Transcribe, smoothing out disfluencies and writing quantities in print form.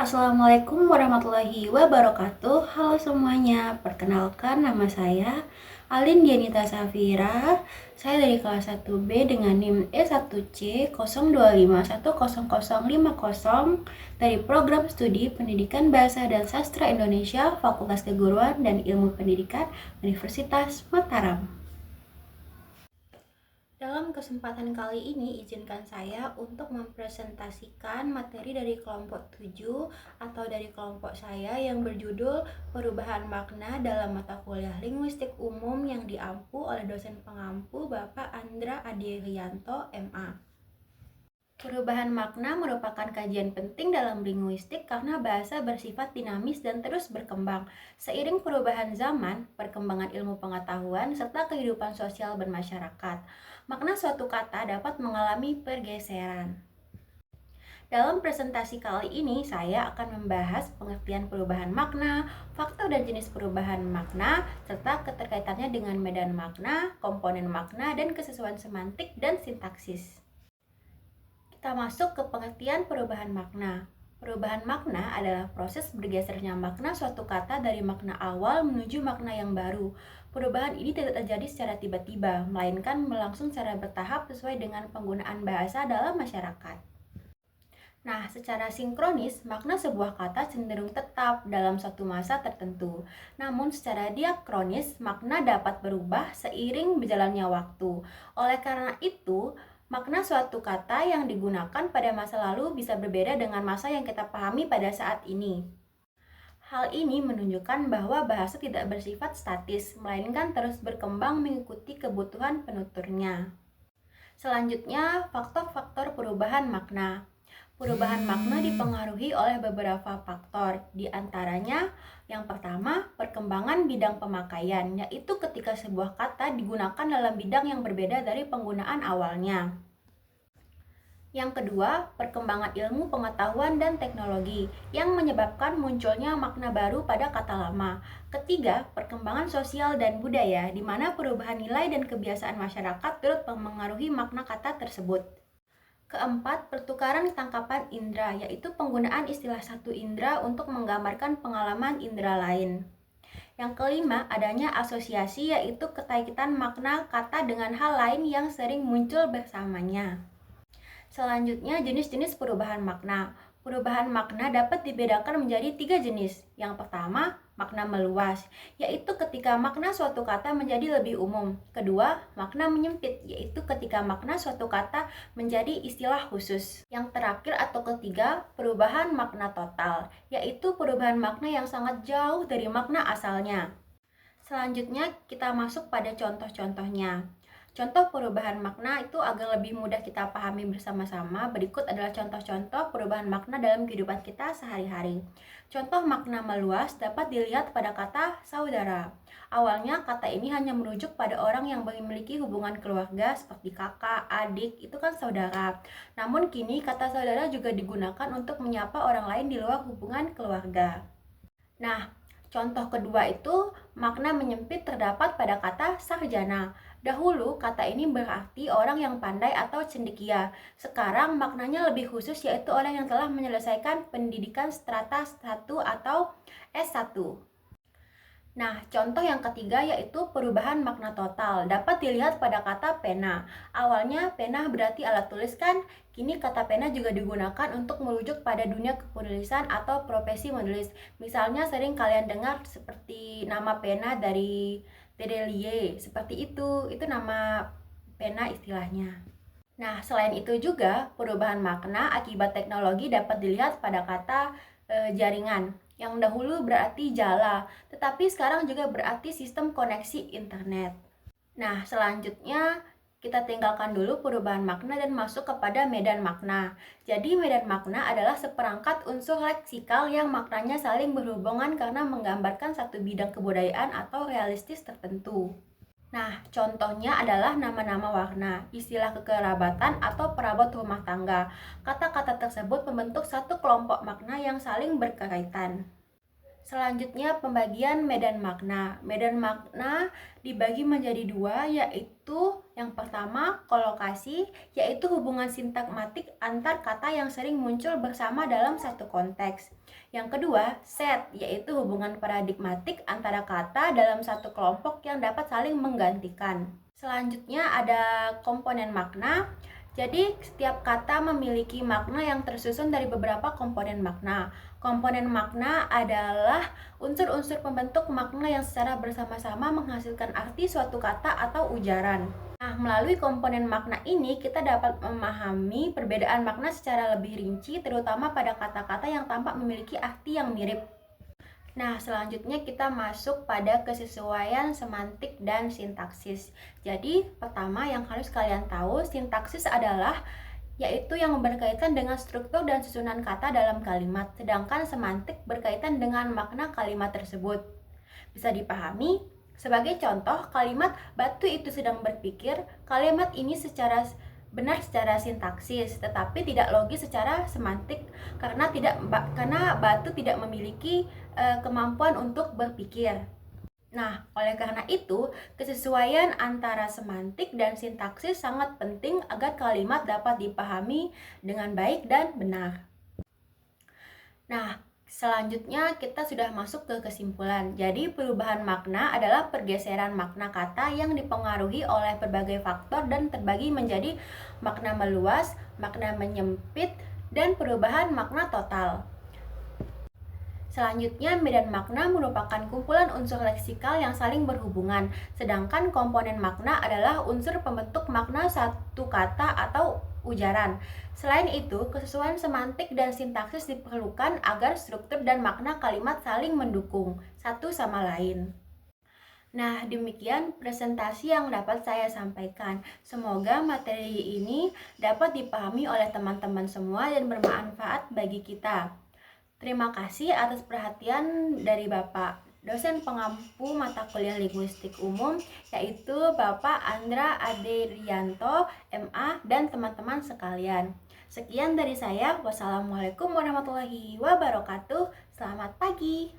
Assalamualaikum warahmatullahi wabarakatuh. Halo semuanya, perkenalkan nama saya Alin Dianita Safira. Saya dari kelas 1B dengan NIM E1C02510050 dari Program Studi Pendidikan Bahasa dan Sastra Indonesia Fakultas Keguruan dan Ilmu Pendidikan Universitas Mataram. Dalam kesempatan kali ini, izinkan saya untuk mempresentasikan materi dari kelompok 7 atau dari kelompok saya yang berjudul Perubahan Makna dalam Mata Kuliah Linguistik Umum yang diampu oleh dosen pengampu Bapak Andra Adirianto, MA. Perubahan makna merupakan kajian penting dalam linguistik karena bahasa bersifat dinamis dan terus berkembang. Seiring perubahan zaman, perkembangan ilmu pengetahuan, serta kehidupan sosial bermasyarakat, makna suatu kata dapat mengalami pergeseran. Dalam presentasi kali ini, saya akan membahas pengertian perubahan makna, faktor dan jenis perubahan makna, serta keterkaitannya dengan medan makna, komponen makna, dan kesesuaian semantik dan sintaksis. Kita masuk ke pengertian perubahan makna. Perubahan makna adalah proses bergesernya makna suatu kata dari makna awal menuju makna yang baru. Perubahan ini tidak terjadi secara tiba-tiba, melainkan berlangsung secara bertahap sesuai dengan penggunaan bahasa dalam masyarakat. Nah, secara sinkronis, makna sebuah kata cenderung tetap dalam suatu masa tertentu. Namun, secara diakronis, makna dapat berubah seiring berjalannya waktu. Oleh karena itu, makna suatu kata yang digunakan pada masa lalu bisa berbeda dengan masa yang kita pahami pada saat ini. Hal ini menunjukkan bahwa bahasa tidak bersifat statis, melainkan terus berkembang mengikuti kebutuhan penuturnya. Selanjutnya, faktor-faktor perubahan makna. Perubahan makna dipengaruhi oleh beberapa faktor, di antaranya yang pertama, perkembangan bidang pemakaian, yaitu ketika sebuah kata digunakan dalam bidang yang berbeda dari penggunaan awalnya. Yang kedua, perkembangan ilmu pengetahuan dan teknologi yang menyebabkan munculnya makna baru pada kata lama. Ketiga, perkembangan sosial dan budaya, di mana perubahan nilai dan kebiasaan masyarakat turut memengaruhi makna kata tersebut. Keempat, pertukaran tangkapan indera, yaitu penggunaan istilah satu indera untuk menggambarkan pengalaman indera lain. Yang kelima, adanya asosiasi, yaitu keterkaitan makna kata dengan hal lain yang sering muncul bersamanya. Selanjutnya, jenis-jenis perubahan makna. Perubahan makna dapat dibedakan menjadi 3 jenis. Yang pertama, makna meluas, yaitu ketika makna suatu kata menjadi lebih umum. Kedua, makna menyempit, yaitu ketika makna suatu kata menjadi istilah khusus. Yang terakhir atau ketiga, perubahan makna total, yaitu perubahan makna yang sangat jauh dari makna asalnya. Selanjutnya, kita masuk pada contoh-contohnya. Contoh perubahan makna itu agar lebih mudah kita pahami bersama-sama. Berikut adalah contoh-contoh perubahan makna dalam kehidupan kita sehari-hari. Contoh makna meluas dapat dilihat pada kata saudara. Awalnya kata ini hanya merujuk pada orang yang memiliki hubungan keluarga seperti kakak, adik, itu kan saudara. Namun kini kata saudara juga digunakan untuk menyapa orang lain di luar hubungan keluarga. Nah, contoh kedua itu makna menyempit terdapat pada kata sarjana. Dahulu kata ini berarti orang yang pandai atau cendekia. Sekarang maknanya lebih khusus, yaitu orang yang telah menyelesaikan pendidikan strata 1 atau S1. Nah, contoh yang ketiga yaitu perubahan makna total. Dapat dilihat pada kata pena. Awalnya pena berarti alat tulis kan? Kini kata pena juga digunakan untuk merujuk pada dunia kepenulisan atau profesi menulis. Misalnya sering kalian dengar seperti nama pena dari Tedelie, seperti itu nama pena istilahnya. Nah, selain itu juga perubahan makna akibat teknologi dapat dilihat pada kata jaringan, yang dahulu berarti jala, tetapi sekarang juga berarti sistem koneksi internet. Nah, selanjutnya kita tinggalkan dulu perubahan makna dan masuk kepada medan makna. Jadi medan makna adalah seperangkat unsur leksikal yang maknanya saling berhubungan karena menggambarkan satu bidang kebudayaan atau realistis tertentu. Nah, contohnya adalah nama-nama warna, istilah kekerabatan atau perabot rumah tangga. Kata-kata tersebut membentuk satu kelompok makna yang saling berkaitan. Selanjutnya pembagian medan makna. Medan makna dibagi menjadi dua, yaitu yang pertama kolokasi, yaitu hubungan sintakmatik antar kata yang sering muncul bersama dalam satu konteks. Yang kedua set, yaitu hubungan paradigmatik antara kata dalam satu kelompok yang dapat saling menggantikan. Selanjutnya ada komponen makna. Jadi, setiap kata memiliki makna yang tersusun dari beberapa komponen makna. Komponen makna adalah unsur-unsur pembentuk makna yang secara bersama-sama menghasilkan arti suatu kata atau ujaran. Nah, melalui komponen makna ini, kita dapat memahami perbedaan makna secara lebih rinci, terutama pada kata-kata yang tampak memiliki arti yang mirip. Nah, selanjutnya kita masuk pada kesesuaian semantik dan sintaksis. Jadi, pertama yang harus kalian tahu, sintaksis adalah yaitu yang berkaitan dengan struktur dan susunan kata dalam kalimat, sedangkan semantik berkaitan dengan makna kalimat tersebut. Bisa dipahami? Sebagai contoh, kalimat batu itu sedang berpikir, kalimat ini benar secara sintaksis, tetapi tidak logis secara semantik karena batu tidak memiliki kemampuan untuk berpikir. Nah, oleh karena itu, kesesuaian antara semantik dan sintaksis sangat penting agar kalimat dapat dipahami dengan baik dan benar. Nah, selanjutnya kita sudah masuk ke kesimpulan. Jadi, perubahan makna adalah pergeseran makna kata yang dipengaruhi oleh berbagai faktor dan terbagi menjadi makna meluas, makna menyempit, dan perubahan makna total. Selanjutnya, medan makna merupakan kumpulan unsur leksikal yang saling berhubungan, sedangkan komponen makna adalah unsur pembentuk makna satu kata atau ujaran. Selain itu, kesesuaian semantik dan sintaksis diperlukan agar struktur dan makna kalimat saling mendukung satu sama lain. Nah, demikian presentasi yang dapat saya sampaikan. Semoga materi ini dapat dipahami oleh teman-teman semua dan bermanfaat bagi kita. Terima kasih atas perhatian dari Bapak dosen pengampu mata kuliah linguistik umum, yaitu Bapak Andra Aderianto, MA, dan teman-teman sekalian. Sekian dari saya. Wassalamualaikum warahmatullahi wabarakatuh. Selamat pagi.